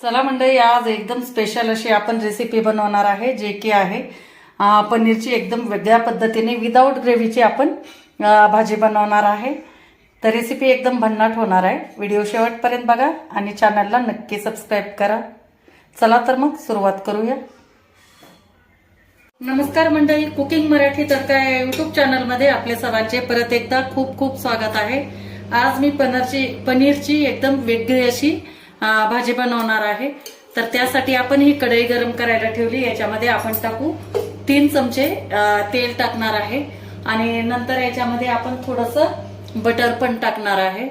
चला मंडळी, आज एकदम स्पेशल अशी आपण रेसिपी बनवणार आहे, जे की आहे पनीरची एकदम वेगळ्या पद्धतीने विदाऊट ग्रेव्हीची आपण भाजी बनवणार आहे. तर रेसिपी एकदम भन्नाट होणार आहे. व्हिडिओ शेवटपर्यंत बघा आणि चॅनलला नक्की सबस्क्राईब करा. चला तर मग सुरुवात करूया. नमस्कार मंडळी, कुकिंग मराठी तडका या यूट्यूब चॅनलमध्ये आपले सर्वांचे परत एकदा खूप खूप स्वागत आहे. आज मी पनीरची एकदम वेगळी अशी भाजी बनवणार आहे. तर त्यासाठी आपण ही कढई गरम करायला ठेवली. याच्यामध्ये आपण टाकू 3 चमचे तेल टाकणार आहे आणि नंतर याच्यामध्ये आपण थोडंसं बटर पण टाकणार आहे.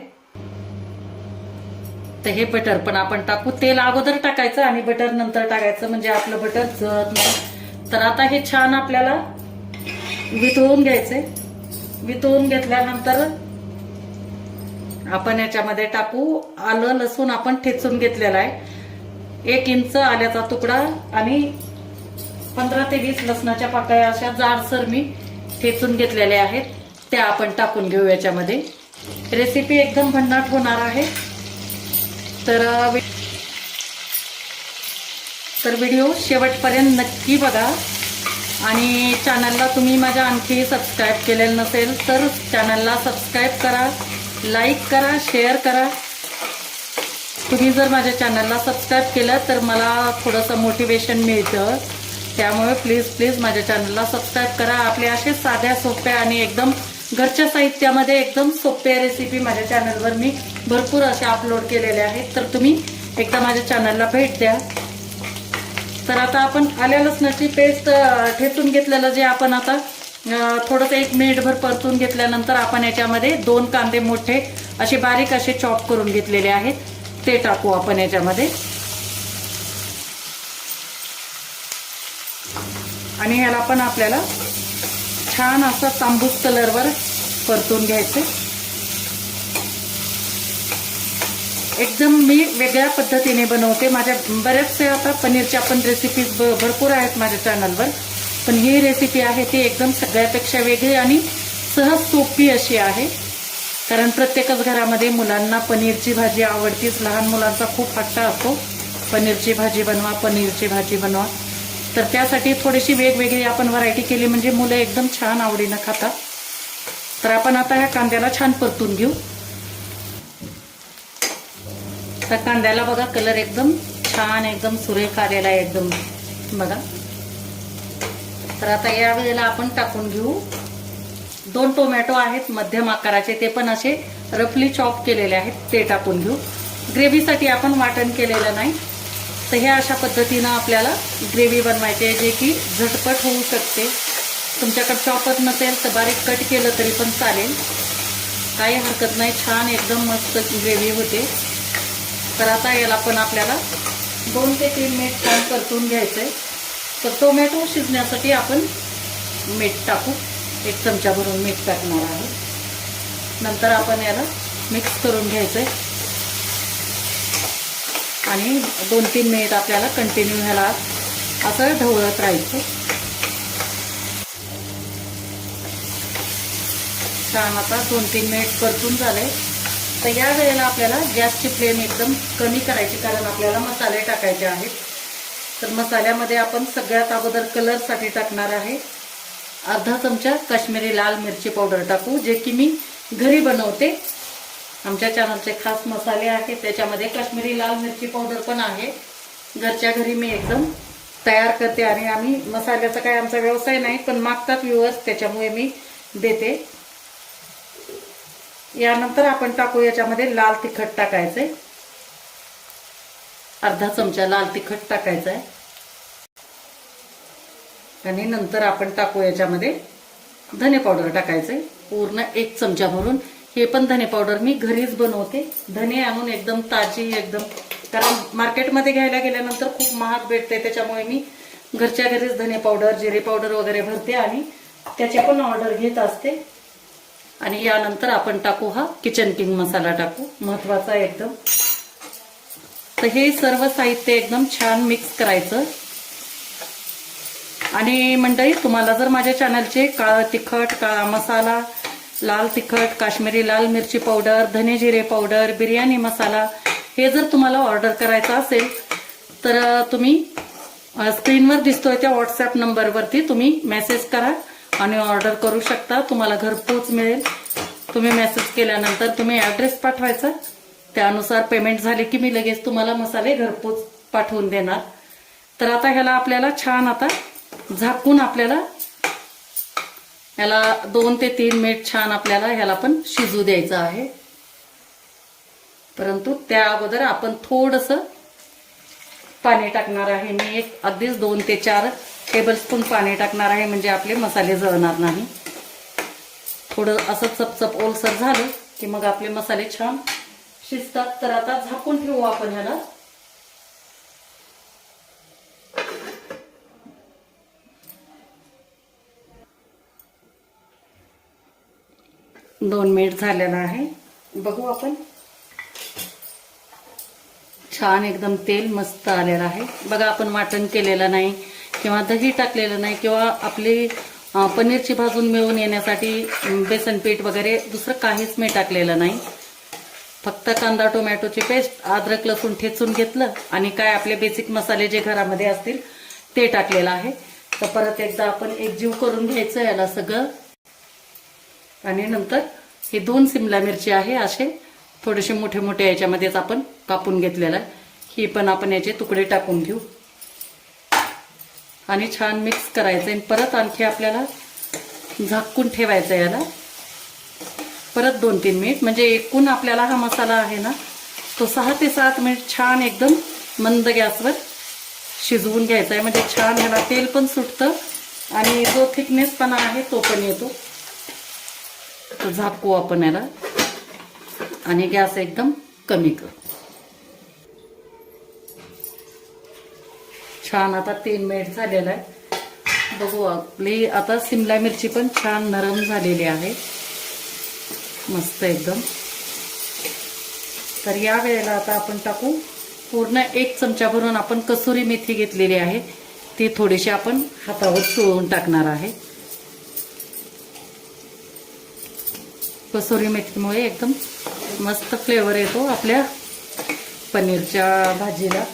तर हे बटर पण आपण टाकू. तेल अगोदर टाकायचं आणि बटर नंतर टाकायचं, म्हणजे आपलं बटर जळत नाही. तर आता हे छान आपल्याला वितळून घ्यायचे. वितळून घेतल्यानंतर आपण याच्यामध्ये टाकू आलं लसूण आपण ठेचून घेतलेला आहे. 1 इंच आल्याचा तुकडा आणि 15 ते 20 लसणाच्या पाकळ्या अशा जाडसर मी ठेचून घेतलेल्या आहेत, त्या आपण टाकून घेऊ याच्यामध्ये. रेसिपी एकदम भन्नाट होणार आहे. तर व्हिडिओ शेवटपर्यंत नक्की बघा आणि चॅनलला तुम्ही माझ्या आणखी सबस्क्राईब केलेलं नसेल तर चॅनलला सबस्क्राईब करा, लाईक करा, शेअर करा. तुम्ही जर माझ्या चॅनलला सबस्क्राईब केलं तर मला थोडंसं मोटिवेशन मिळतं. त्यामुळे प्लीज माझ्या चॅनलला सबस्क्राईब करा. आपले असे साध्या सोप्या आणि एकदम घरच्या साहित्यामध्ये एकदम सोप्या रेसिपी माझ्या चॅनलवर मी भरपूर अशा अपलोड केलेल्या आहेत. तर तुम्ही एकदा माझ्या चॅनलला भेट द्या. तर आता आपण आल्या लसणाची पेस्ट ठेचून घेतलेलं जे आपण आता थोडंसं 1 मिनिटभर परतून घेतल्यानंतर आपण याच्यामध्ये 2 कांदे मोठे असे बारीक असे चॉप करून घेतलेले आहेत, ते टाकू आपण याच्यामध्ये. आणि ह्याला पण आपल्याला छान असं तांबूस कलरवर परतून घ्यायचे. एकदम मी वेगळ्या पद्धतीने बनवते. माझ्या बऱ्याचशा आता पनीरच्या पण रेसिपीज भरपूर आहेत माझ्या चॅनलवर, पण ही रेसिपी आहे ती एकदम सगळ्यापेक्षा वेगळी आणि सहज सोपी अशी आहे. कारण प्रत्येकच घरामध्ये मुलांना पनीरची भाजी आवडतीच. लहान मुलांचा खूप हट्ट असतो, पनीरची भाजी बनवा, पनीरची भाजी बनवा. तर त्यासाठी थोडीशी वेगवेगळी आपण व्हरायटी केली म्हणजे मुलं एकदम छान आवडीनं खातात. तर आपण आता ह्या कांद्याला छान परतून घेऊ. तर कांद्याला बघा कलर एकदम छान, एकदम सुरेख आलेला आहे एकदम बघा. तर आता या वेळेला आपण टाकून घेऊ 2 टोमॅटो आहेत मध्यम आकाराचे, ते पण असे रफली चॉप केलेले आहेत, ते टाकून घेऊ. ग्रेव्हीसाठी आपण वाटण केलेलं नाही. तर हे अशा पद्धतीनं आपल्याला ग्रेव्ही बनवायची आहे, जे की झटपट होऊ शकते. तुमच्याकडे चॉपर नसेल तर बारीक कट केलं तरी पण चालेल, काही हरकत नाही. छान एकदम मस्त ग्रेव्ही होते. तर आता याला पण आपल्याला 2 ते 3 मिनिट छान परतून घ्यायचंय. तर टोमॅटो शिजण्यासाठी आपण मीठ टाकू. 1 चमचा भरून मीठ टाकणार आहे. नंतर आपण याला मिक्स करून घ्यायचंय आणि 2-3 मिनिट आपल्याला कंटिन्यू ह्याला असं ढवळत राहायचं. छान आता 2-3 मिनिट परतून झाले. तर या वेळेला आपल्याला गॅसची फ्लेम एकदम कमी करायची, कारण आपल्याला मसाले टाकायचे आहेत. तर मसाल्यामध्ये आपण सगळ्यात अगोदर कलरसाठी टाकणार आहे अर्धा चमचा काश्मीरी लाल मिरची पावडर टाकू, जे की मी घरी बनवते. आमच्या चॅनलचे खास मसाले आहेत, त्याच्यामध्ये काश्मीरी लाल मिरची पावडर पण आहे. घरच्या घरी मी एकदम तयार करते आणि आम्ही मसाल्याचा काही आमचा व्यवसाय नाही, पण मागतात व्ह्यूअर्स, त्याच्यामुळे मी देते. यानंतर आपण टाकू याच्यामध्ये लाल तिखट टाकायचंय. अर्धा चमचा लाल तिखट टाकायचं आहे. आणि नंतर आपण टाकू याच्यामध्ये धने पावडर टाकायचंय पूर्ण 1 चमचा भरून. हे पण धने पावडर मी घरीच बनवते. धने आणून एकदम ताजी, एकदम, कारण मार्केटमध्ये घ्यायला गेल्यानंतर खूप महाग भेटते, त्याच्यामुळे मी घरच्या घरीच धने पावडर, जिरे पावडर वगैरे भरते आणि त्याचे पण ऑर्डर घेत असते. आणि यानंतर आपण टाकू हा किचन किंग मसाला टाकू, महत्वाचा एकदम. तर हे सर्व साहित्य एकदम छान मिक्स करायचं. आणि मंडळी, तुम्हाला जर माझ्या चॅनलचे काळा तिखट, काळा मसाला, लाल तिखट, काश्मीरी लाल मिरची पावडर, धने जिरे पावडर, बिर्याणी मसाला हे जर तुम्हाला ऑर्डर करायचं असेल तर तुम्ही स्क्रीनवर दिसतोय त्या व्हॉट्सअप नंबरवरती तुम्ही मेसेज करा आणि ऑर्डर करू शकता. तुम्हाला घरपोच मिळेल. तुम्ही मेसेज केल्यानंतर तुम्ही ऍड्रेस पाठवायचा, त्यानुसार पेमेंट झाले की मी लगेच तुम्हाला मसाले घरपोच पाठवून देणार. तर आता ह्याला आपल्याला छान आता झाकून आपल्याला ह्याला 2 ते 3 मिनिट छान आपल्याला ह्याला पण शिजू द्यायचं आहे. परंतु त्या अगोदर आपण थोडंसं पाणी टाकणार आहे. मी एक अगदीच 2 ते 4 टेबलस्पून पाणी टाकणार आहे, म्हणजे आपले मसाले जळणार नाही. थोडं असं चपचप ओलसर झालं की मग आपले मसाले छान शिजतात. तर आता झाकून ठेवू आपण ह्याला. दोन मिनिट झालेला आहे. बघू आपण. छान एकदम तेल मस्त आलेलं आहे बघा. आपण वाटण केलेलं नाही किंवा दही टाकलेलं नाही किंवा आपली पनीरची भाजून मिळून येण्यासाठी बेसन पीठ वगैरे दुसरं काहीच मी टाकलेलं नाही. फक्त कांदा टोमॅटोची पेस्ट, अद्रक लसूण ठेचून घेतलं आणि काय आपले बेसिक मसाले जे घरामध्ये असतील ते टाकलेलं आहे. तर परत एकदा आपण एकजीव करून घ्यायचं याला सगळं. आणि नंतर हे 2 सिमला मिरची आहे, असे थोडेसे मोठे मोठे याच्यामध्येच आपण कापून घेतलेला आहे. ही पण आपण याचे तुकडे टाकून घेऊ आणि छान मिक्स करायचं. आणि परत आणखी आपल्याला झाकून ठेवायचं याला परत 2-3 मिनिट. म्हणजे एकूण आपल्याला हा मसाला आहे ना तो 6 ते 7 मिनिट छान एकदम मंद गॅसवर शिजवून घ्यायचा आहे. म्हणजे छान ह्याला तेल पण सुटतं आणि जो थिकनेसपणा आहे तो पण येतो. तर झाकू आपण याला आणि गॅस एकदम कमी करू. छान आता 3 मिनिट झालेला आहे. बघू आपली आता सिमला मिरची पण छान नरम झालेली आहे मस्त एकदम. तर या वेळेला आता आपण टाकू पूर्ण 1 चमचा भरून आपण कसुरी मेथी घेतलेली आहे, ती थोडीशी आपण हातावर चोळून टाकणार आहे. कसुरी मेथीमुळे एकदम मस्त फ्लेवर येतो आपल्या पनीरच्या भाजीला.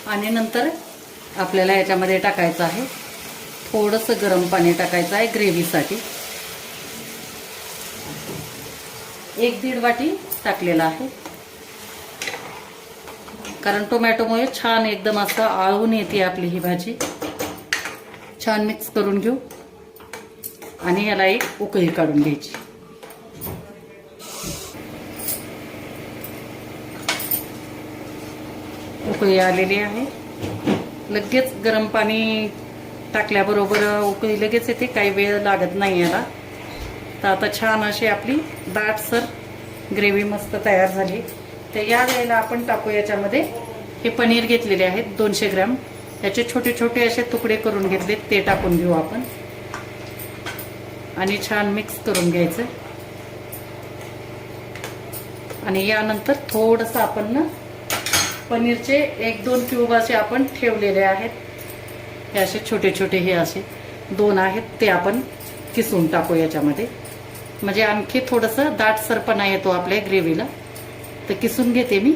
आणि नंतर आपल्याला याच्यामध्ये टाकायचं आहे थोडंसं गरम पाणी टाकायचं आहे ग्रेव्हीसाठी. 1-1.5 वाटी टाकलेला आहे, कारण टोमॅटोमुळे छान एकदम असं आळून येते आपली ही भाजी. छान मिक्स करून घेऊ आणि याला एक उकळी काढून घ्यायची. उकळी आलेली आहे. लगेच गरम पाणी टाकल्याबरोबर उकळी लगेच येते, काही वेळ लागत नाही याला. तर आता छान अशी आपली दाटसर ग्रेव्ही मस्त तयार झाली. तर या वेळेला आपण टाकू याच्यामध्ये हे पनीर घेतलेले आहेत 200 ग्रॅम. याचे छोटे छोटे असे तुकडे करून घेतले, ते टाकून घेऊ आपण आणि छान मिक्स करून घ्यायचं. आणि यानंतर थोडंसं आपण ना पनीरचे 1-2 क्यूब असे आपण ठेवलेले आहेत. हे असे छोटे छोटे हे असे 2 आहेत, ते आपण किसून टाकू याच्यामध्ये. म्हणजे आणखी थोडंसं दाटसरपणा येतो आपल्या ग्रेव्हीला. तर किसून घेते मी.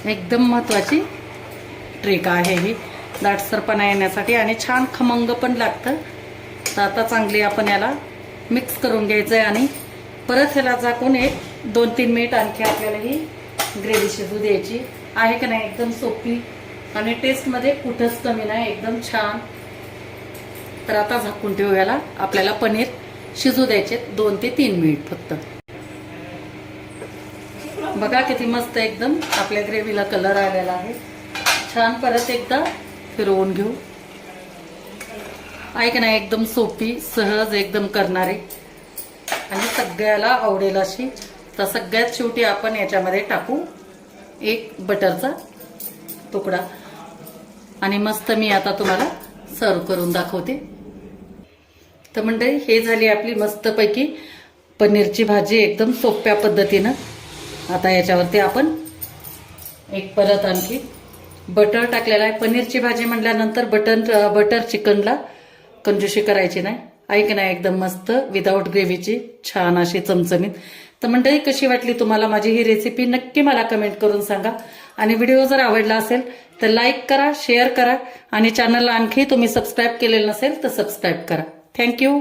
एकदम महत्वाची ट्रिक आहे ही दाटसरपणा येण्यासाठी आणि छान खमंग पण लागतं. तर आता चांगली आपण याला मिक्स करून घ्यायचं आहे आणि परत ह्याला झाकून 1-2-3 मिनिट आणखी आपल्याला ही ग्रेव्ही शिजू द्यायची आहे. का नाही एकदम सोपी आणि टेस्टमध्ये कुठंच कमी नाही, एकदम छान. तर आता झाकून ठेवू याला. आपल्याला पनीर शिजू द्यायचे 2 ते 3 मिनिट फक्त. बघा किती मस्त एकदम आपल्या ग्रेव्हीला कलर आलेला आहे. छान परत एकदा फिरवून घेऊ. ऐक ना एकदम सोपी सहज एकदम करणारे आणि सगळ्याला आवडेल अशी तर सगळ्यात शेवटी आपण याच्यामध्ये टाकू एक बटरचा तुकडा आणि मस्त मी आता तुम्हाला सर्व करून दाखवते. तर मंडळी हे झाली आपली मस्तपैकी पनीरची भाजी एकदम सोप्या पद्धतीनं. आता याच्यावरती आपण एक परत आणखी बटर टाकलेला आहे. पनीरची भाजी म्हटल्यानंतर बटर चिकनला कंजूशी करायची नाही. ऐक ना, एकदम मस्त विदाऊट ग्रेव्हीची छान अशी चमचमीत. तर मंडळी कशी वाटली तुम्हाला माझी ही रेसिपी नक्की मला कमेंट करून सांगा. आणि व्हिडिओ जर आवडला असेल तर लाईक करा, शेअर करा आणि चॅनलला आणखी तुम्ही सबस्क्राईब केलेलं नसेल तर सबस्क्राईब करा. थँक्यू.